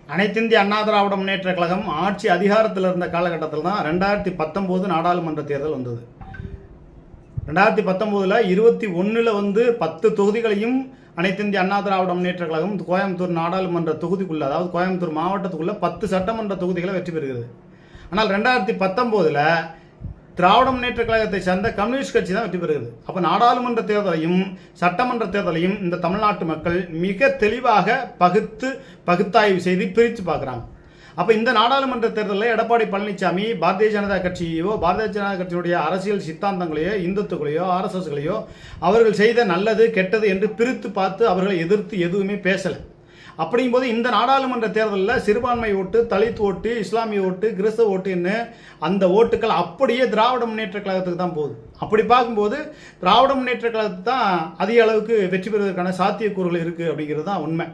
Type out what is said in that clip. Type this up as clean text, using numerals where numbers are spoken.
அனைத்திந்திய அண்ணா திராவிட முன்னேற்ற கழகம் ஆட்சி அதிகாரத்தில் இருந்த காலகட்டத்தில் தான் 2019 நாடாளுமன்ற தேர்தல் வந்தது. 2019 21 10 தொகுதிகளையும் அனைத்திந்திய அண்ணா திராவிட முன்னேற்ற கழகம் கோயம்புத்தூர் நாடாளுமன்ற தொகுதிக்குள்ள, அதாவது கோயம்புத்தூர் மாவட்டத்துக்குள்ள 10 சட்டமன்ற தொகுதிகளை வெற்றி பெறுகிறது. ஆனால் 2019 திராவிட முன்னேற்ற கழகத்தை சேர்ந்த கம்யூனிஸ்ட் கட்சி தான் வெற்றி பெறுகிறது. அப்போ நாடாளுமன்ற தேர்தலையும் சட்டமன்ற தேர்தலையும் இந்த தமிழ்நாட்டு மக்கள் மிக தெளிவாக பகுத்தாய்வு செய்து பிரித்து பார்க்குறாங்க. அப்போ இந்த நாடாளுமன்ற தேர்தலில் எடப்பாடி பழனிசாமி பாரதிய ஜனதா கட்சியோ, பாரதிய ஜனதா கட்சியினுடைய அரசியல் சித்தாந்தங்களையோ, இந்துத்துக்களையோ, ஆர்எஸ்எஸ்களையோ அவர்கள் செய்த நல்லது கெட்டது என்று பிரித்து பார்த்து அவர்களை எதிர்த்து எதுவுமே பேசலை. அப்படிங்கும்போது இந்த நாடாளுமன்ற தேர்தலில் சிறுபான்மை ஓட்டு, தலித் ஓட்டு, இஸ்லாமிய ஓட்டு, கிறிஸ்தவ ஓட்டுன்னு அந்த ஓட்டுக்கள் அப்படியே திராவிட முன்னேற்ற கழகத்துக்கு தான் போகுது. அப்படி பார்க்கும்போது திராவிட முன்னேற்ற கழகத்துக்கு தான் அதிக அளவுக்கு வெற்றி பெறுவதற்கான சாத்தியக்கூறுகள் இருக்குது அப்படிங்கிறது தான் உண்மை.